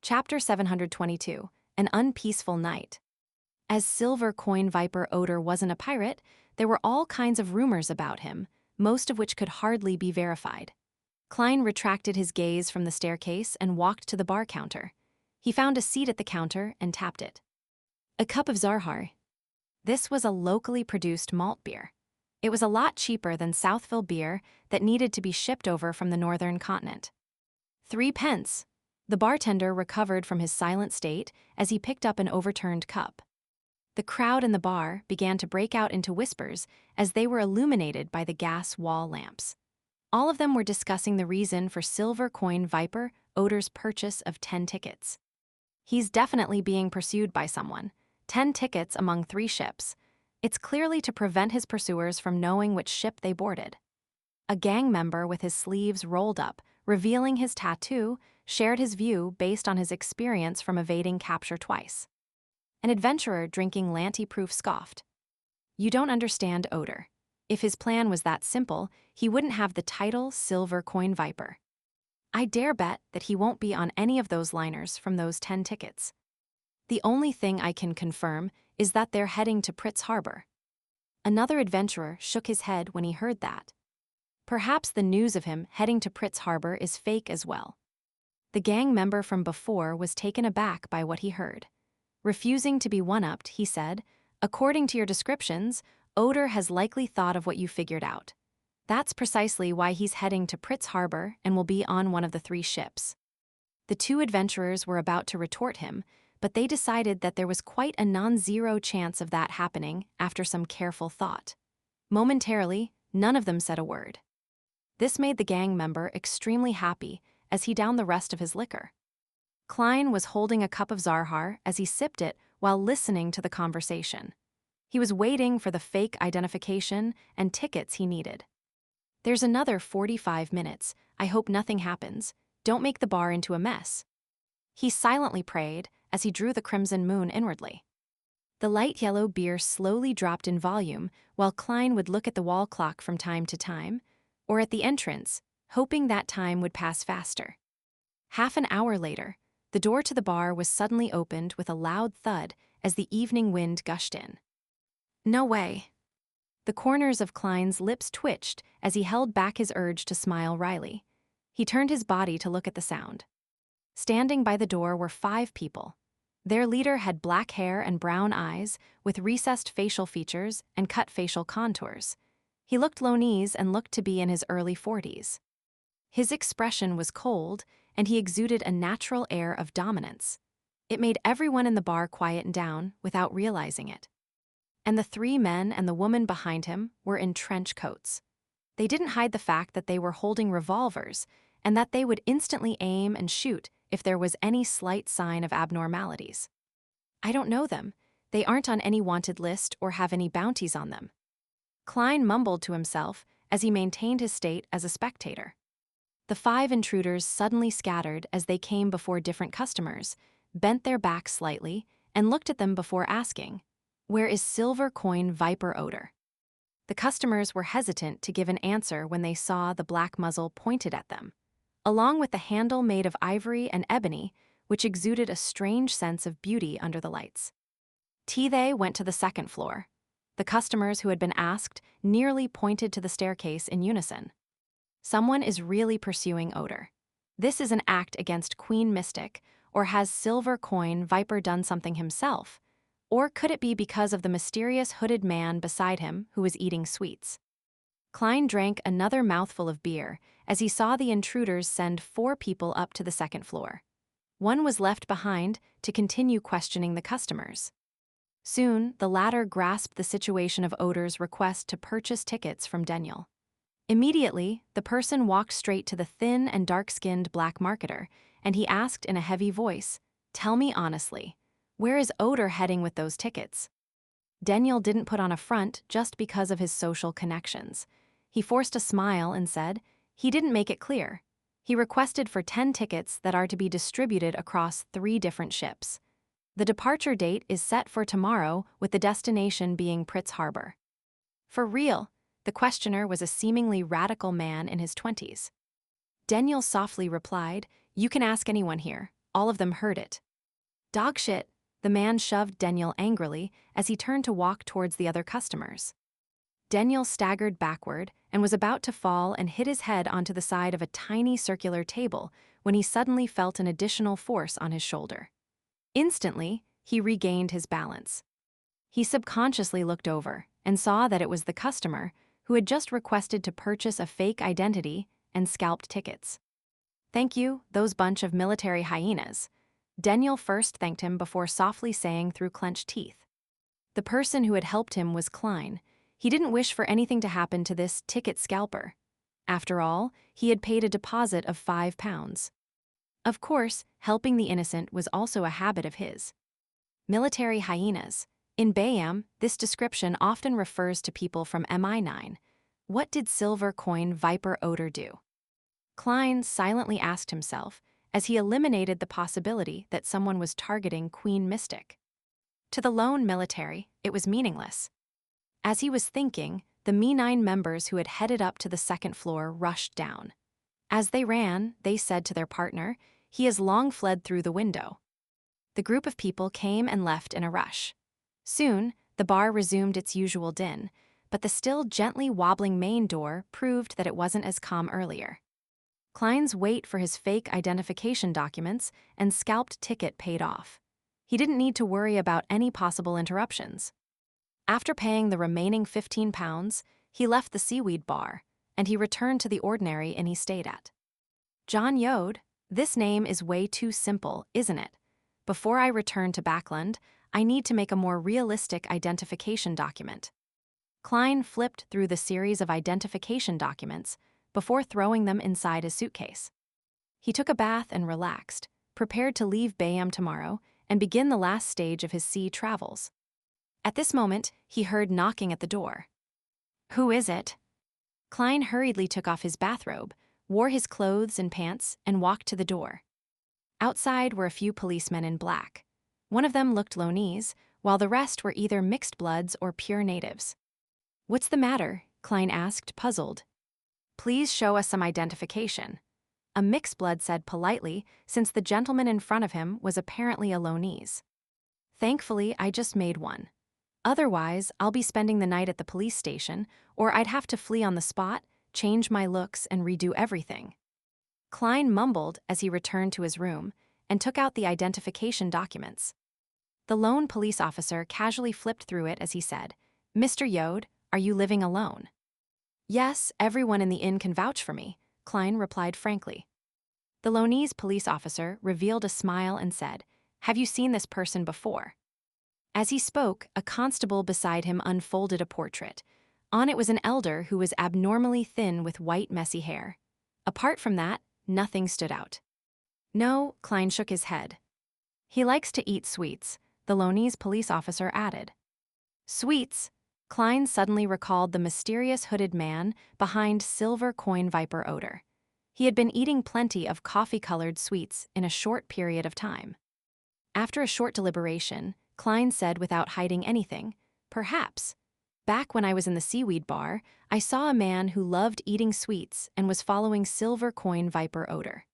Chapter 722, An Unpeaceful Night. As Silver Coin Viper Odor wasn't a pirate, there were all kinds of rumors about him, most of which could hardly be verified. Klein retracted his gaze from the staircase and walked to the bar counter. He found a seat at the counter and tapped it. A cup of Zarhar. This was a locally produced malt beer. It was a lot cheaper than Southville beer that needed to be shipped over from the northern continent. 3 pence. The bartender recovered from his silent state as he picked up an overturned cup. The crowd in the bar began to break out into whispers as they were illuminated by the gas wall lamps. All of them were discussing the reason for Silver Coin Viper Odor's purchase of 10 tickets. He's definitely being pursued by someone. 10 tickets among 3 ships. It's clearly to prevent his pursuers from knowing which ship they boarded. A gang member with his sleeves rolled up, revealing his tattoo, shared his view based on his experience from evading capture twice. An adventurer drinking Lanty-proof scoffed. You don't understand Odor. If his plan was that simple, he wouldn't have the title Silver Coin Viper. I dare bet that he won't be on any of those liners from those 10 tickets. The only thing I can confirm is that they're heading to Pritz Harbor. Another adventurer shook his head when he heard that. Perhaps the news of him heading to Pritz Harbor is fake as well. The gang member from before was taken aback by what he heard. Refusing to be one-upped, he said, "According to your descriptions, Odor has likely thought of what you figured out. That's precisely why he's heading to Pritz Harbor and will be on one of the 3 ships." The 2 adventurers were about to retort him, but they decided that there was quite a non-zero chance of that happening after some careful thought. Momentarily, none of them said a word. This made the gang member extremely happy as he downed the rest of his liquor. Klein was holding a cup of Zarhar as he sipped it while listening to the conversation. He was waiting for the fake identification and tickets he needed. There's another 45 minutes. I hope nothing happens. Don't make the bar into a mess. He silently prayed as he drew the crimson moon inwardly. The light yellow beer slowly dropped in volume while Klein would look at the wall clock from time to time, or at the entrance, hoping that time would pass faster. Half an hour later, the door to the bar was suddenly opened with a loud thud as the evening wind gushed in. No way. The corners of Klein's lips twitched as he held back his urge to smile wryly. He turned his body to look at the sound. Standing by the door were 5 people. Their leader had black hair and brown eyes with recessed facial features and cut facial contours. He looked Lonese and looked to be in his early 40s. His expression was cold, and he exuded a natural air of dominance. It made everyone in the bar quieten down without realizing it. And the 3 men and the woman behind him were in trench coats. They didn't hide the fact that they were holding revolvers and that they would instantly aim and shoot if there was any slight sign of abnormalities. I don't know them. They aren't on any wanted list or have any bounties on them. Klein mumbled to himself as he maintained his state as a spectator. The 5 intruders suddenly scattered as they came before different customers, bent their backs slightly, and looked at them before asking, "Where is Silver Coin Viper Odor?" The customers were hesitant to give an answer when they saw the black muzzle pointed at them, along with the handle made of ivory and ebony, which exuded a strange sense of beauty under the lights. They went to the 2nd floor. The customers who had been asked nearly pointed to the staircase in unison. Someone is really pursuing Odor. This is an act against Queen Mystic, or has Silver Coin Viper done something himself? Or could it be because of the mysterious hooded man beside him who was eating sweets? Klein drank another mouthful of beer as he saw the intruders send 4 people up to the 2nd floor. One was left behind to continue questioning the customers. Soon, the latter grasped the situation of Odor's request to purchase tickets from Daniel. Immediately, the person walked straight to the thin and dark-skinned black marketer, and he asked in a heavy voice, "Tell me honestly, where is Odor heading with those tickets?" Daniel didn't put on a front just because of his social connections. He forced a smile and said, "He didn't make it clear. He requested for 10 tickets that are to be distributed across 3 different ships. The departure date is set for tomorrow, with the destination being Pritz Harbor." For real, the questioner was a seemingly radical man in his 20s. Daniel softly replied, "You can ask anyone here. all of them heard it. Dog shit, the man shoved Daniel angrily as he turned to walk towards the other customers. Daniel staggered backward and was about to fall and hit his head onto the side of a tiny circular table when he suddenly felt an additional force on his shoulder. Instantly, he regained his balance. He subconsciously looked over and saw that it was the customer who had just requested to purchase a fake identity and scalped tickets. "Thank you, those bunch of military hyenas." Daniel first thanked him before softly saying through clenched teeth. The person who had helped him was Klein. He didn't wish for anything to happen to this ticket scalper. After all, he had paid a deposit of £5. Of course, helping the innocent was also a habit of his. Military hyenas. In Bayam, this description often refers to people from MI9. What did Silver Coin Viper Odor do? Klein silently asked himself as he eliminated the possibility that someone was targeting Queen Mystic. To the lone military, it was meaningless. As he was thinking, the Mi-9 members who had headed up to the second floor rushed down. As they ran, they said to their partner, "He has long fled through the window." The group of people came and left in a rush. Soon, the bar resumed its usual din, but the still gently wobbling main door proved that it wasn't as calm earlier. Klein's wait for his fake identification documents and scalped ticket paid off. He didn't need to worry about any possible interruptions. After paying the remaining £15, he left the seaweed bar, and he returned to the ordinary inn he stayed at. John Yode, this name is way too simple, isn't it? Before I return to Backland, I need to make a more realistic identification document. Klein flipped through the series of identification documents before throwing them inside his suitcase. He took a bath and relaxed, prepared to leave Bayam tomorrow and begin the last stage of his sea travels. At this moment, he heard knocking at the door. "Who is it?" Klein hurriedly took off his bathrobe, wore his clothes and pants, and walked to the door. Outside were a few policemen in black. One of them looked Lonese, while the rest were either mixed bloods or pure natives. "What's the matter?" Klein asked, puzzled. "Please show us some identification," a mixed blood said politely, since the gentleman in front of him was apparently a Lonese. "Thankfully, I just made one. Otherwise, I'll be spending the night at the police station, or I'd have to flee on the spot, change my looks, and redo everything." Klein mumbled as he returned to his room and took out the identification documents. The lone police officer casually flipped through it as he said, "Mr. Yode, are you living alone?" "Yes, everyone in the inn can vouch for me," Klein replied frankly. The Lonese police officer revealed a smile and said, "Have you seen this person before?" As he spoke, a constable beside him unfolded a portrait. On it was an elder who was abnormally thin with white, messy hair. Apart from that, nothing stood out. "No," Klein shook his head. "He likes to eat sweets," the Lonese police officer added. Sweets? Klein suddenly recalled the mysterious hooded man behind Silver Coin Viper Odor. He had been eating plenty of coffee-colored sweets in a short period of time. After a short deliberation, Klein said without hiding anything, "Perhaps. Back when I was in the seaweed bar, I saw a man who loved eating sweets and was following Silver Coin Viper Odor."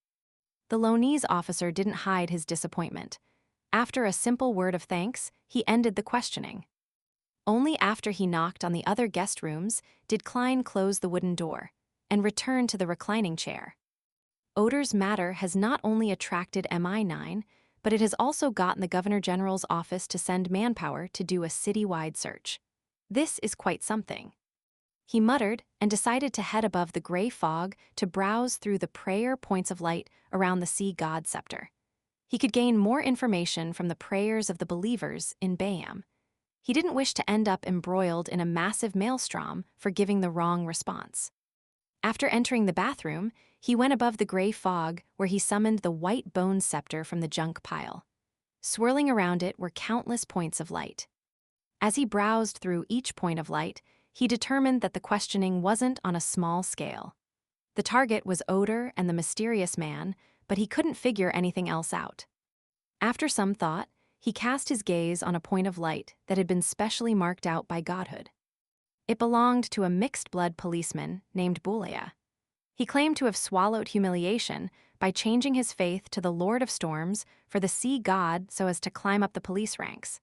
The Lonese officer didn't hide his disappointment. After a simple word of thanks, he ended the questioning. Only after he knocked on the other guest rooms did Klein close the wooden door and return to the reclining chair. Odor's matter has not only attracted MI9, but it has also gotten the Governor General's office to send manpower to do a citywide search. This is quite something. He muttered and decided to head above the gray fog to browse through the prayer points of light around the sea god scepter. He could gain more information from the prayers of the believers in Bayam. He didn't wish to end up embroiled in a massive maelstrom for giving the wrong response. After entering the bathroom, he went above the gray fog where he summoned the white bone scepter from the junk pile. Swirling around it were countless points of light. As he browsed through each point of light, he determined that the questioning wasn't on a small scale. The target was Odor and the mysterious man, but he couldn't figure anything else out. After some thought, he cast his gaze on a point of light that had been specially marked out by godhood. It belonged to a mixed-blood policeman named Bulea. He claimed to have swallowed humiliation, by changing his faith to the Lord of Storms for the sea god so as to climb up the police ranks.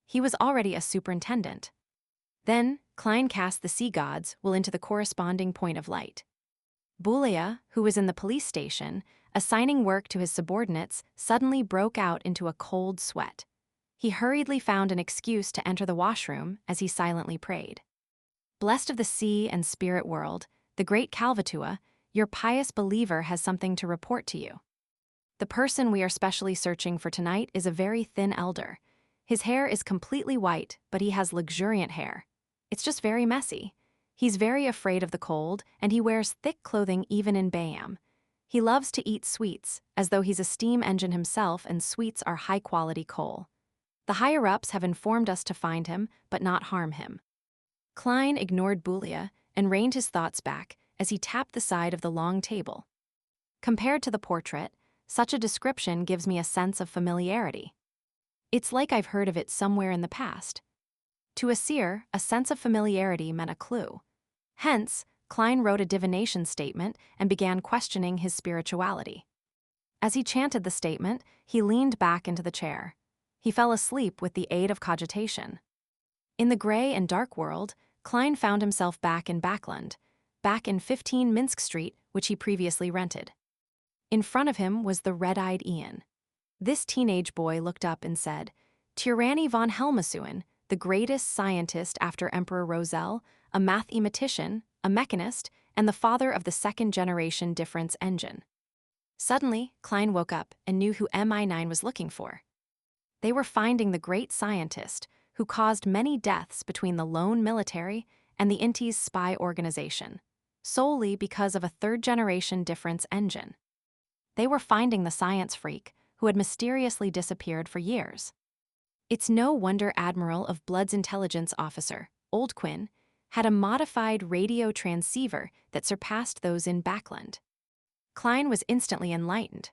He was already a superintendent. Then, Klein cast the sea god's will into the corresponding point of light. Boulia, who was in the police station, assigning work to his subordinates, suddenly broke out into a cold sweat. He hurriedly found an excuse to enter the washroom as he silently prayed. Blessed of the sea and spirit world, the great Calvatua, your pious believer has something to report to you. The person we are specially searching for tonight is a very thin elder. His hair is completely white, but he has luxuriant hair. It's just very messy. He's very afraid of the cold, and he wears thick clothing even in Bayam. He loves to eat sweets, as though he's a steam engine himself and sweets are high-quality coal. The higher-ups have informed us to find him, but not harm him. Klein ignored Boulia and reined his thoughts back as he tapped the side of the long table. Compared to the portrait, such a description gives me a sense of familiarity. It's like I've heard of it somewhere in the past. To a seer, a sense of familiarity meant a clue. Hence, Klein wrote a divination statement and began questioning his spirituality. As he chanted the statement, he leaned back into the chair. He fell asleep with the aid of cogitation. In the gray and dark world, Klein found himself back in Backland, back in 15 Minsk Street, which he previously rented. In front of him was the red-eyed Ian. This teenage boy looked up and said, "Tyranny von Helmasuin, the greatest scientist after Emperor Roselle, a mathematician, a mechanist, and the father of the second-generation difference engine." Suddenly, Klein woke up and knew who MI9 was looking for. They were finding the great scientist who caused many deaths between the lone military and the Inti's spy organization, solely because of a third-generation difference engine. They were finding the science freak who had mysteriously disappeared for years. It's no wonder Admiral of Blood's intelligence officer, Old Quinn, had a modified radio transceiver that surpassed those in Backland. Klein was instantly enlightened.